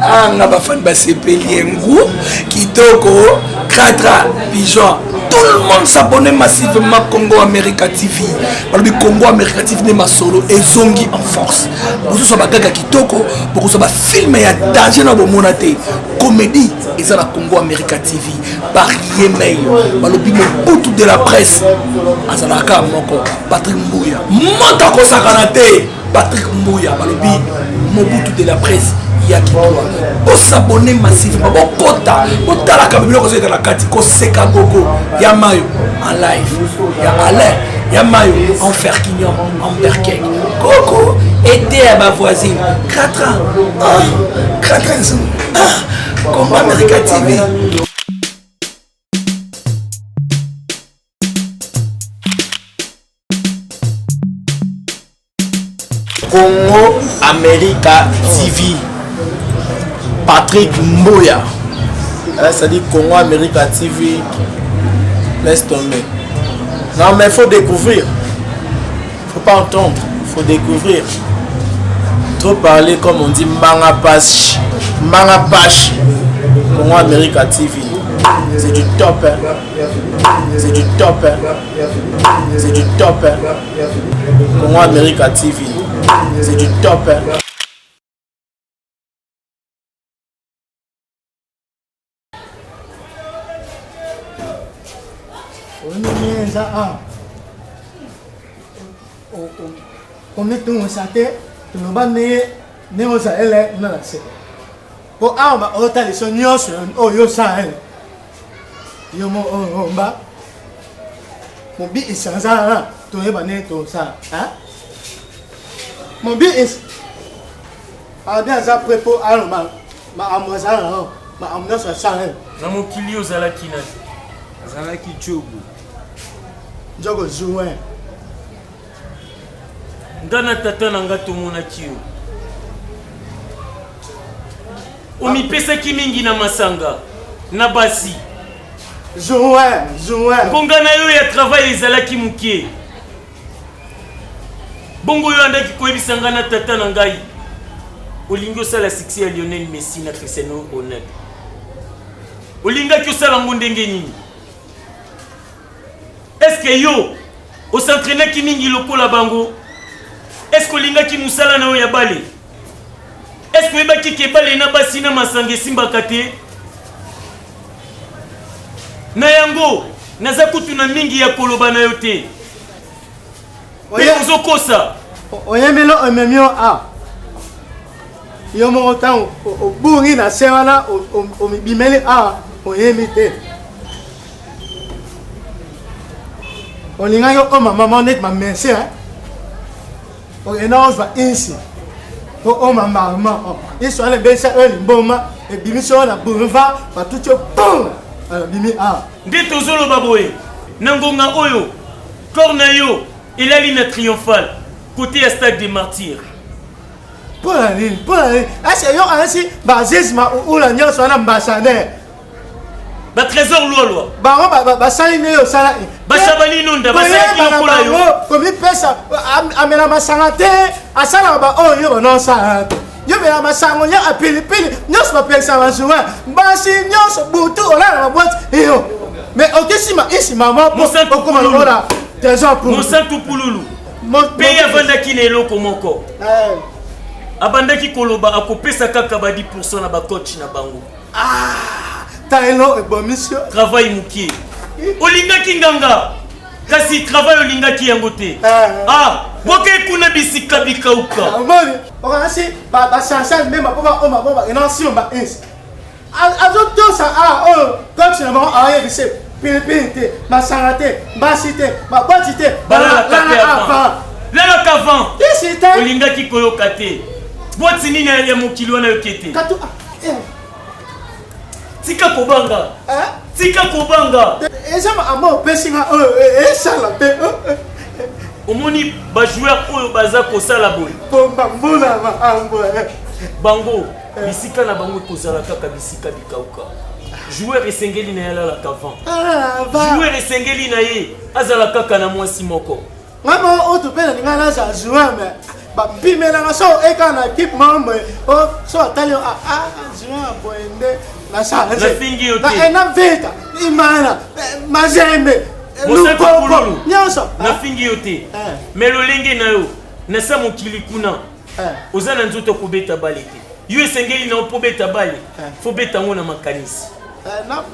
Anga bafan basepeli ngou kitoko Kratra Pigeon. Tout le monde s'abonne massivement Congo America TV. Balobi Congo America TV ne masolo et zongi en force. Vous so bagaga kitoko, beaucoup so ba film ya danger na bomonate. Comédie et ça la Congo America TV. Par Yemei, balobi Mobutu de la presse. Azalaka moko Patrick Mbouya. Monta ko sakanate Patrick Mbouya balobi Mobutu de la presse. Pour s'abonner massivement, pour kota, pour ta la caméra, pour la kati, pour seka gogo, ya mayo en live, ya Alain, ya mayo en fer quignon, en berkek, coco, aidez à ma voisine, 4 ans, 4 ans, comme America TV. Congo America TV. Patrick Mbouya. Ça dit Congo America TV. Laisse tomber. Non mais il faut découvrir. Faut pas entendre. Faut découvrir. Trop parler comme on dit Manga Pash. Manga Pash. Congo America TV. C'est du top. Hein. C'est du top. Hein. C'est du top. Hein. Congo America TV. C'est du top. Hein. On est tout ça tête, tout le monde est né aux ailes, non c'est. Pour un bah autant les sonios, oh yo ça elle. Yo mon bas. Mon bit est sans ça, tout est bané tout ça, hein? Mon bit est. Ah bien ça prépo allemand, ma amoisa là, ma amoisa ça elle. Na mokili ozalaki na. Azalaki chobu. Njogo jouer. Ngana tata nanga tomonaki yo. Omipesaki mingi na masanga na basi. Jouer. Bonga na yo ya travail ezalaki mukie. Bongo yo andaki koyebisa nga na tata na ngai. Olingi osala succès ya Lionel Messi na Cristiano Ronaldo. Olingaki osala ngo ndenge nini? Est-ce que yo o s'entraînaki mingi lokola bango? Est-ce que olingaki musala na yo ya bale? Est-ce que oyebaki ke bale na basi na masanga esimbaka te? Na yango naza kutu na mingi ya koloba na yo te. Oye ozokosa. Oyemelo omemio a. Yo mo otan o buri na sewana o bimeli a oyemite. Olinga yo o mama net ma merci hein. O enose va ici. O mama mama. Isso ale besa ele mboma e bimiso na boulevard pa tout yo pum. Alors bimi a. Ndito zolo baboye. Nangonga oyo. Corna yo. Il a ligne triomphale côté à stade des martyrs. Pour la ligne. Est-ce que yo ainsi basisme ou la nyon soit ambassadeur? ba trésor loi bango basali ne yo sala bashabani nonda basali lokola yo komi pesa amela masanga te asala ba oyo bononsa yo mela masango ya apilipili nyonso bapelisa bajoint basi nyonso butu olala na boîte yo mais okisima isi mama okoma lokola trésor pour mosantu pululu pays avandaki na eloko moko abandaki koloba akopesa kaka ba 10% na bacoach na bango taelo ebomisio travail mukie olingaki nganga kasi travail olingaki yango te boke kuna bisika bikauka amoni okasi basansa mema po baoma enansi ba ins azotosa coach na bango ayebise pilipili te masanga te mbasi te baboti te lalaka avant olingaki koyoka te bwati nini ya mokili wana yokete tika kobanga ezama amo opesinga esala te omoni bajoueur oyo baza kosala boye pomba mbula maambo bango bisika na bango ekozala kaka bisika bikauka joueur esengeli na ye alalaka avant joueur esengeli na ye azala kaka na mwasi moko ngama oyo topena ninga naza joueur me bapimelanga so eka na équipe membre so atali joueur aboyende nafingi yo te na vita imana mazembe lupoko nyonso nafingi yo te me lolenge na yo nasa mokili kuna oza na nzoto kobeta bale te yo esengeli na po beta bale fo beta ngo na makanisi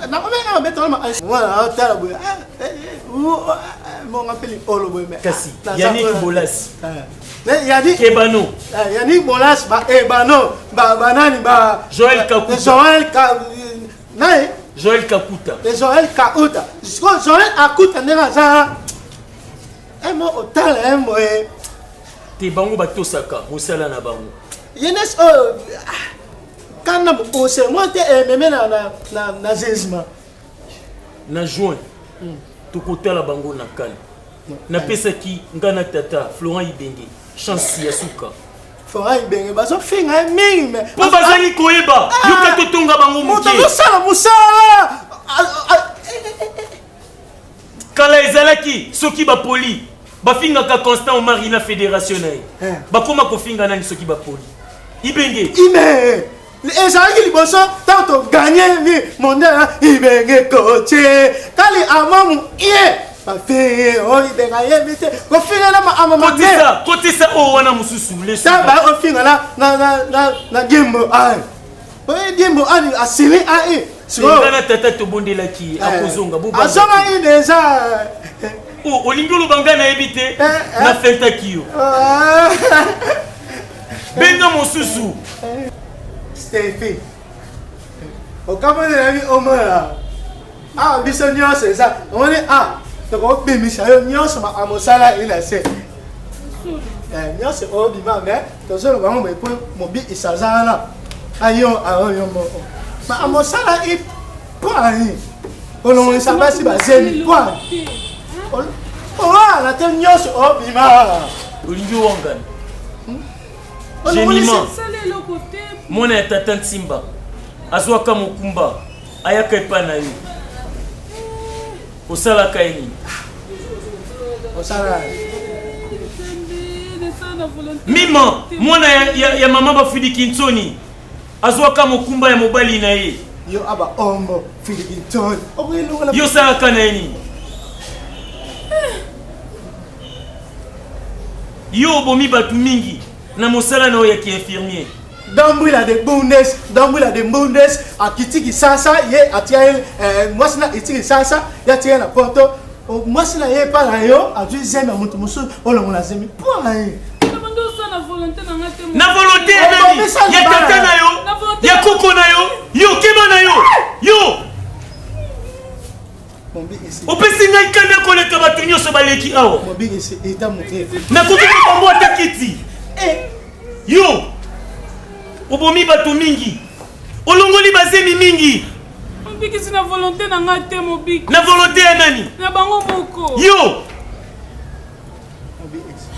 nakobenga beta mwana otala boye monga peli olo boye kasi Yannick Bolas Yannick Kebano Yannick Bolas ebano banani Joël Kakuta Joël Kakuta Joël Kakuta ndenge za emo otala emo te bango batosaka mosala na bango yenes kana bose monte meme na zezima na juin tokotala bango na kale napesaki ngana tata Florent Ibenge chance ya suka Florent Ibenge bazofinga mingi me po bazali koyeba yoka totonga bango moke musala kala ezalaki soki bapoli bafingaka Constant Omar na fédération na ye bakoma kofinga nani soki bapoli Ibenge ezalaki liboso ntango toganye ni mondial Ibenge koche kali amamu ye bafeye oyibenga yebi te kofinga na maamamate kotisa o wana mosusu saba ofinga na gembo ani oye gembo ani asili ai ngana tata tobondelaki akozonga azongaki deja olingi olobanga nayebi te nafentaki yo benga mosusu Stefi okamonelaki omona biso nyonso eza omoni tokobimisa yo nyonso amosala ina se nyonso obima me tozoloba ngo mepo mobi isazana ayo aoyo moko ma amosala ipwani olongolisa basi bazeli pwani owana te nyonso obima olingi owangani géniment mwana ya tata Ntimba azwaka mokumba ayaka epa na yo osalaka ye nini mima mwana ya mama bafiliki nsoni azwaka mokumba ya mobali na ye yo aba ombo filiki nsoni yo osalaka na ye nini yo obomi bato mingi na mosala na oyo ya ki-infirmier Dambwila de Bundes akitiki sasa ye atia mwasi na itiki sasa ya tia na porto mwasi na ye pa na yo azui zemi mutu musu olongo na zemi po ye na volonté nani ya tata na yo ya koko na yo keba na yo opesi ngai kanda koleka bato nyonso baleki awa nakoki kokambo ata kiti yo obomi bato mingi olongoli bazemi mingi mobikisi na volonté na nga te mobiki na volonté ya nani na bango moko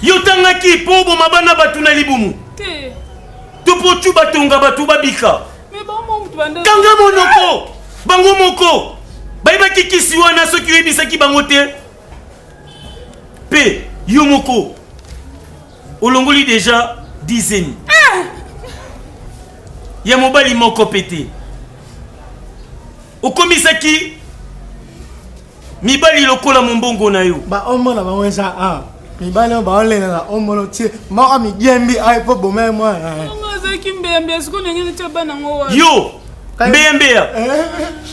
yo tangaki mpo oboma bana bato na libumu te to mpo tu batonga bato babika me bango mutu banda kanga monoko bango moko bayebaki kisi wana soki oyebisaki bango te mpe yo moko olongoli deja dizaine ya mobali moko pete okomisaki mibali lokola mombongo na yo baomona bango eza mibali oyo baolela na omolo tie moko mijembi ayi mpo bomai mwana azalaki mbeyambeya sikoyo ndenge tia bana ngo wana yo mbeyambeya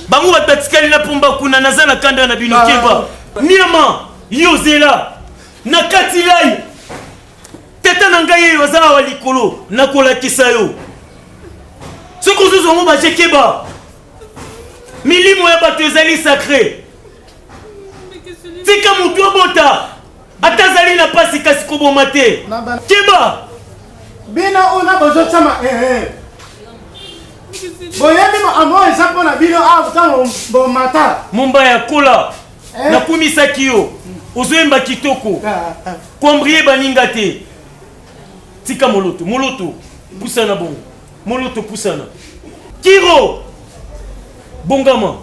bango bato batikali na pomba kuna naza na kanda na bino keba niama yo zela na kati lai teta na ngai eyo aza awa likolo nakolakisa yo soki ozozongo baje keba milimo ya bato ezali sacré tika motu abota ata azali na pasi kasi koboma te keba bino ona bozotsama boyebi amo eza mpo na bino ntango bomata momba ya kola nakumisaki yo ozoyemba kitoko kombrie baninga te tika moloto pusana bongo moloto pusana kiro bongama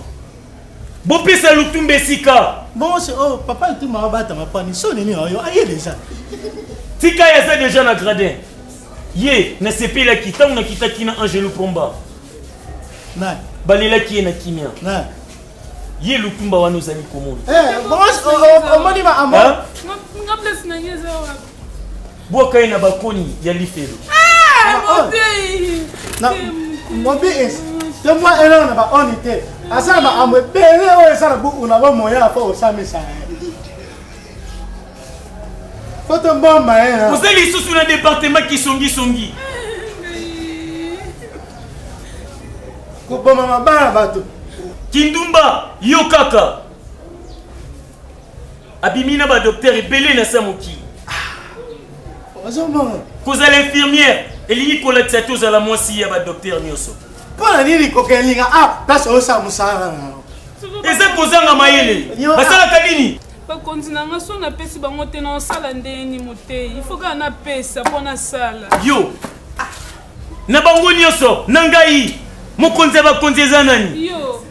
bopesa lutumba esika bon c'est papa lutumba abata mapani so nini oyo aye deja tika yaza deja na gradin ye nasepelaki ntango nakitaki na angelo pomba balelaki ye na kimia ye lutumba wana ozali komona omoni baamo nga place na ye eza wapi bwaka ye na bakoni ya lifelo mobi te mwa eloko na baoni te asala baamo ebele oyo eza na buku na bomoya fo osamisa fo tombomba ye ozali lisusu na département kisongisongi koboma mabala bato kindumba yo kaka abimi na badoktere ebele na sa mokili ozomona kozala infirmière elingi kolakisa te ozala mwasi ya badoktere nyonso mpo na nini kokelinga place osala mosala eza kozanga mayele basalaka nini bakonzi na nga so napesi bango te na osala ndeni motei ifo kaka napesa mpo nasala yo na bango nyonso na ngai mokonzi ya bakonzi eza nani yo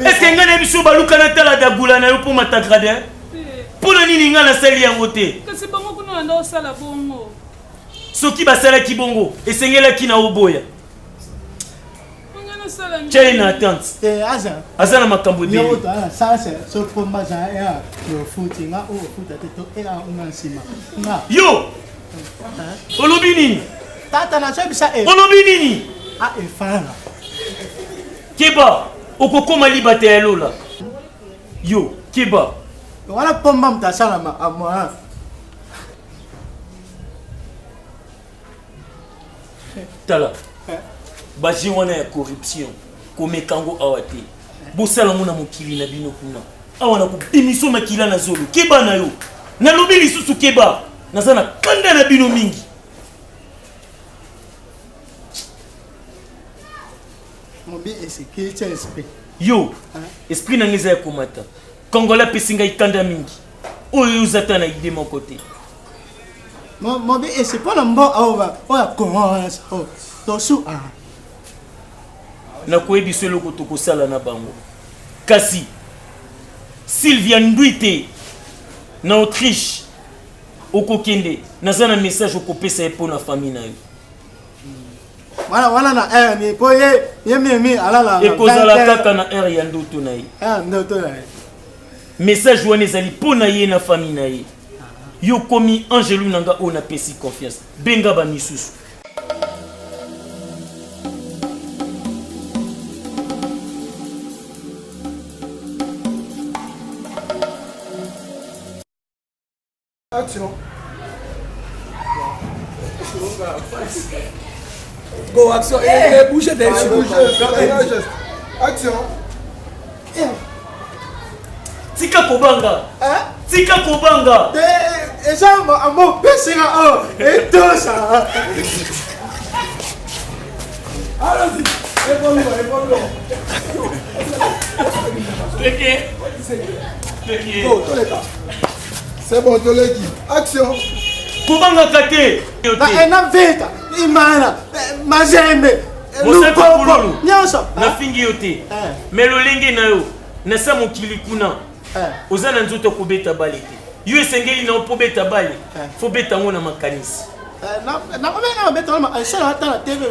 eske ngai na biso baluka na tala dagula na yo mpo matagradin mpo na nini ngai nasali yango te kasi bango kuna banda osala bongo soki basalaki bongo esengelaki na oboya tyaye na attente aza na makambo ebele yo olobi nini olobi nini keba okokoma libata ya lola yo keba wana pomba moto asala makambo tala baji wana ya corruption komekango awa te bosala ngo na mokili na bino kuna awa na kobimiso makila na zolo keba na yo nalobi lisusu keba naza na kanda na bino mingi yo esprit na ngeza ya komata kongola pesi ngai kanda mingi oyo ozata na ide moko te mobi esi mpona mbo oya kongola tosu nakoyebi so eloko tokosala na bango kasi Sylvia ndui te na Autriche okokende naza na message okopesa ye mpo na famille na yo wana na air ni po ye mimi alala ekozala kaka na air ya ndoto na ye ndoto na ye message wana ezali mpo na ye na famille na ye yo komi angelu na nga oyo napesi confiance benga bamisusu Action. Go, action. Bougez des Action. Tika kobanga. Tika kobanga. Eza amo pesinga etosa. Allons-y. Évolue. Go, tous les cas. C'est bon, Toleki. Action. Kobanga kate. Na vita, imana, mazembe, lupopo, nyonso. Na fingi yote. Mais lolenge na yo. na sa mokili kuna oza na nzoto kobeta bale te yo esengeli na po beta bale fo beta ngo na makanisi na komenga beta na asala ata na TV